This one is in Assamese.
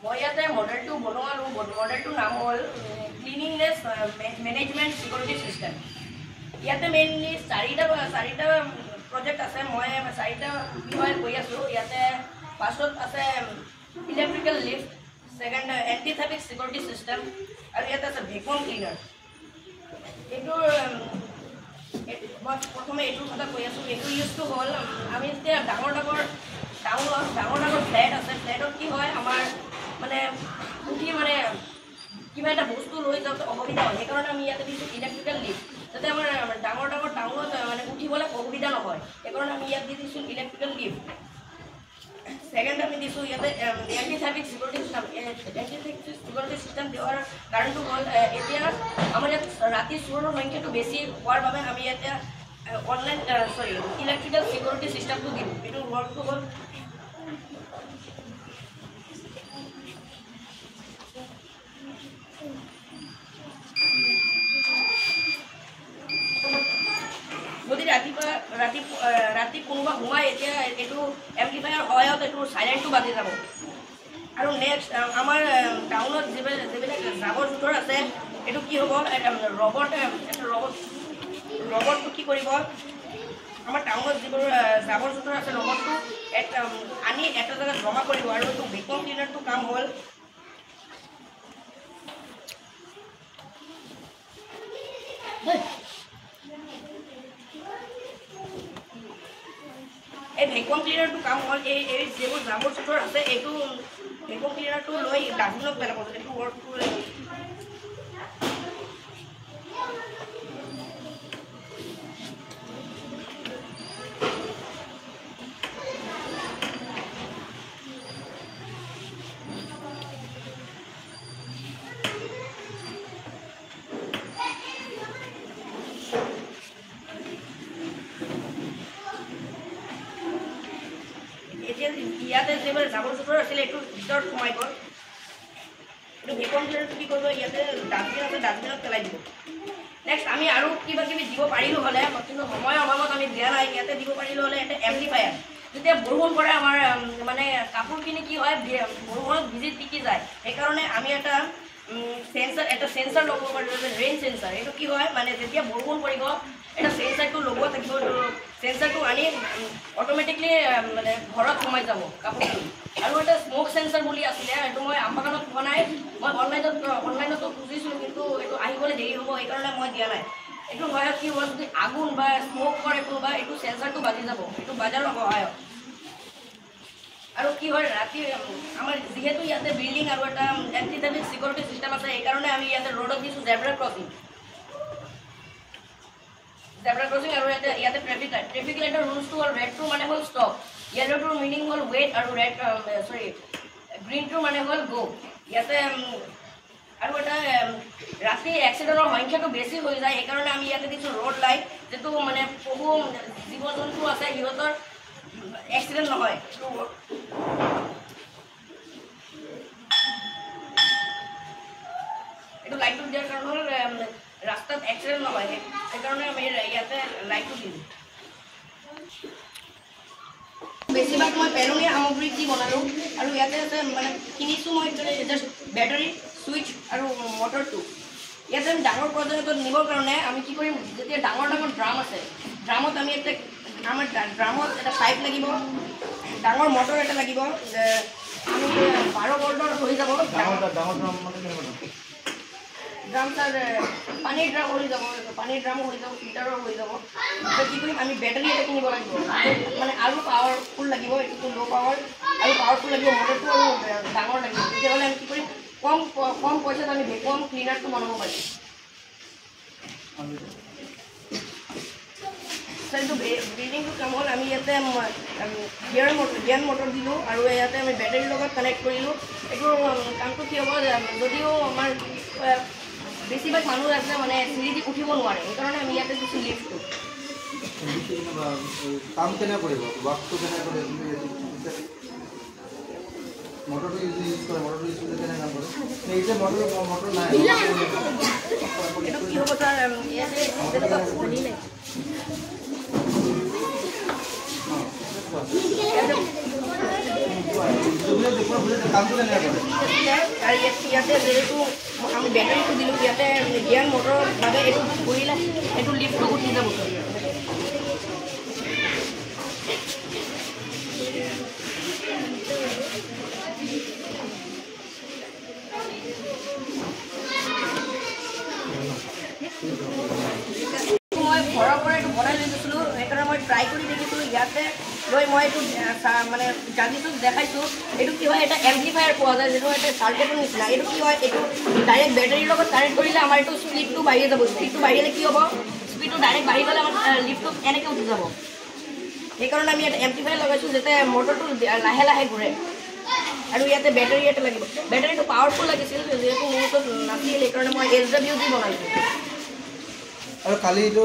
মই ইয়াতে মডেলটো বনোৱালো মডেলটোৰ নাম হ'ল ক্লিনিংনেছ মেনেজমেণ্ট ছিকিউৰিটি ছিষ্টেম ইয়াতে মেইনলি চাৰিটা প্ৰজেক্ট আছে মই চাৰিটা বিষয়ে কৈ আছোঁ ইয়াতে ফাৰ্ষ্টত আছে electrical lift second anti theft security system আৰু ইয়াতে আছে ভেকুৱাম ক্লিনাৰ এইটোৰ মই প্ৰথমে এইটোৰ কথা কৈ আছোঁ এইটো ইউজটো হ'ল আমি যেতিয়া ডাঙৰ ফ্লেট আছে ফ্লেটত কি হয় আমাৰ মানে উঠি মানে কিবা এটা বস্তু লৈ যাওঁতে অসুবিধা হয় সেইকাৰণে আমি ইয়াতে দিছোঁ ইলেক্ট্ৰিকেল লিফ্ট যাতে আমাৰ ডাঙৰ টাউনত মানে উঠিবলৈ অসুবিধা নহয় সেইকাৰণে আমি ইয়াত দি দিছোঁ ইলেক্ট্ৰিকেল লিফ্ট ছেকেণ্ড আমি দিছোঁ ইয়াতে এণ্টি থেফ্ট ছিকিউৰিটি চিষ্টেম দিয়াৰ কাৰণটো হ'ল এতিয়া আমাৰ ইয়াত ৰাতি চোৰৰ সংখ্যাটো বেছি হোৱাৰ বাবে আমি ইয়াতে ইলেক্ট্ৰিকেল ছিকিউৰিটি চিষ্টেমটো দিম এইটো ৱৰ্কটো হ'ল যদি ৰাতি কোনোবা সোমাই এতিয়া এইটো এমপ্লিফায়াৰ সহায়ত এইটো চাইলেণ্টটো বাজি যাব আৰু নেক্সট আমাৰ টাউনত যিবিলাক জাবৰ জোঁথৰ আছে এইটো কি হ'ব ৰবটটো কি কৰিব আমাৰ টাউনত যিবোৰ জাবৰ জোঁথৰ আছে ৰবটটো আনি এটা জেগাত জমা কৰিব আৰু এইটো ভেকুৱাম ক্লিনাৰটো কাম হ'ল এই ভেকুৱাম ক্লিনাৰটো কাম হ'ল এই যিবোৰ জাবৰ জোঁথৰ আছে এইটো ভেকুৱাম ক্লিনাৰটো লৈ ডাষ্টবিনত পেলাব এইটো ৱৰ্কটো ইয়াতে যিবোৰ জাবৰ জোঁথৰ আছিলে এইটো ভিতৰত সোমাই গ'ল এইটো ভেকুৱাম ক্লিনাৰটো কি কৰিব ইয়াতে ডাষ্টবিনত পেলাই দিব নেক্সট আমি আৰু কিবা কিবি দিব পাৰিলোঁ হ'লে কিন্তু সময়ৰ অভাৱত আমি দিয়া নাই ইয়াতে দিব পাৰিলোঁ হ'লে এটা এমপ্লিফায়াৰ যেতিয়া বৰষুণ পৰে আমাৰ মানে কাপোৰখিনি কি হয় বৰষুণত ভিজি টিকি যায় সেইকাৰণে আমি এটা চেঞ্চাৰ ল'ব পাৰোঁ ৰেইন চেঞ্চাৰ এইটো কি হয় মানে যেতিয়া বৰষুণ পৰিব এটা চেঞ্চাৰটো লগোৱা থাকিব চেঞ্চাৰটো আনি অট'মেটিকলি মানে ঘৰত সোমাই যাব কাপোৰখিনি আৰু এটা স্ম'ক চেঞ্চাৰ বুলি আছিলে এইটো মই আমবাগানত পোৱা নাই মই অনলাইনতো খুজিছিলোঁ কিন্তু এইটো আহিবলৈ দেৰি হ'ব সেইকাৰণে মই দিয়া নাই এইটো সহায়ত কি হ'ব যদি আগুন বা স্ম'ক কৰে কোনোবা এইটো চেঞ্চাৰটো বাজি যাব এইটো বাজাৰৰ সহায়ত আৰু কি হয় ৰাতি আমাৰ যিহেতু ইয়াতে বিল্ডিং আৰু এটা এণ্টি থেফ্ট ছিকিউৰিটি চিষ্টেম আছে সেইকাৰণে আমি ইয়াতে ৰ'ডত দিছোঁ জেব্ৰা ক্ৰছিং আৰু ইয়াতে ট্ৰেফিক লাইটৰ ৰুলছটো হ'ল ৰেডটো মানে হ'ল ষ্টপ য়েল্ল'টোৰ মিনিং হ'ল ৱেইট আৰু গ্ৰীণটোৰ মানে হ'ল গো ইয়াতে আৰু এটা ৰাতি এক্সিডেণ্টৰ সংখ্যাটো বেছি হৈ যায় সেইকাৰণে আমি ইয়াতে দিছোঁ ৰোড লাইট যিটো মানে পশু জীৱ জন্তু আছে সিহঁতৰ এক্সিডেণ্ট নহয় এইটো লাইটটো দিয়াৰ কাৰণ হ'ল ৰাস্তাত এক্সিডেণ্ট নহয় সেইকাৰণে আমি ইয়াতে লাইটটো দিম বেছিভাগ মই পেলনীয়া সামগ্ৰী দি বনালোঁ আৰু ইয়াতে আছে মানে কিনিছোঁ মই জাষ্ট বেটাৰী ছুইচ আৰু মটৰটো ইয়াতে আমি ডাঙৰ প্ৰজেক্টত নিবৰ কাৰণে আমি কি কৰিম যেতিয়া ডাঙৰ ড্ৰাম আছে ড্ৰামত আমি আমাৰ ড্ৰামত এটা পাইপ লাগিব ডাঙৰ মটৰ এটা লাগিব আমি 12 ভল্টৰ হৈ যাব ড্ৰাম তাৰ পানীৰ ড্ৰাম হৈ যাব ফিল্টাৰৰ হৈ যাব কি কৰিম আমি বেটাৰী এটা কিনিব লাগিব মানে আৰু পাৱাৰফুল লাগিব এইটো ল' পাৱাৰ আৰু পাৱাৰফুল লাগিব মটৰটো আৰু ডাঙৰ লাগিব তেতিয়াহ'লে আমি কি কৰিম কম পইচাত আমি ভেকুৱাম ক্লিনাৰটো বনাব পাৰিম এইটো বিল্ডিংটো কাম হ'ল আমি ইয়াতে গিয়াৰ মটৰ দিলোঁ আৰু ইয়াতে আমি বেটাৰীৰ লগত কানেক্ট কৰিলোঁ এইটো কামটো কি হ'ব যদিও আমাৰ বেছিভাগ মানুহ আছে মানে চিৰি দি উঠিব নোৱাৰে সেইকাৰণে আমি ইয়াতে দিছোঁ লিফ্টটো কাম কেনে কৰিব ৱাৰ্কটো কেনে কৰে মটৰটো ইউজ কৰে মটৰটো ইউজ কৰিলে কেনে কাম কৰে এই যে মটৰ নাই এইটো কি হ'ব ছাৰ ইয়াতে তেনেকুৱা খুলি নাই দেখুন বুঝে কামটো কেনেকৈ কৰে আৰু ইয়াতে যেহেতু আমি বেটাৰীটো দিলোঁ ইয়াতে গিয়াৰ মটৰৰ বাবে এইটো কৰিলে এইটো লিফ্টটো উঠি যাব মই ঘৰৰ পৰা এইটো বনাই লৈ গৈছিলোঁ সেইকাৰণে মই ট্ৰাই কৰি দেখিছিলোঁ ইয়াতে লৈ মই এইটো মানে জানিছোঁ দেখাইছোঁ এইটো কি হয় এটা এম্প্লিফায়াৰ পোৱা যায় যিটো এটা চাৰ্কিটৰ নিচিনা এইটো কি হয় এইটো ডাইৰেক্ট বেটাৰীৰ লগত কানেক্ট কৰিলে আমাৰ এইটো স্পীডটো বাঢ়ি যাব স্পীডটো বাঢ়িলে কি হ'ব স্পীডটো ডাইৰেক্ট বাঢ়ি গ'লে আমাৰ লিফ্টটো এনেকৈ উঠি যাব সেইকাৰণে আমি এটা এম্প্লিফায়াৰ লগাইছোঁ যাতে মটৰটো লাহে লাহে ঘূৰে আৰু ইয়াতে বেটাৰী এটা লাগিব বেটাৰীটো পাৱাৰফুল লাগিছিল যিহেতু মোৰ ওচৰত নাছিল সেইকাৰণে মই SWG বনাইছোঁ আৰু কালি এইটো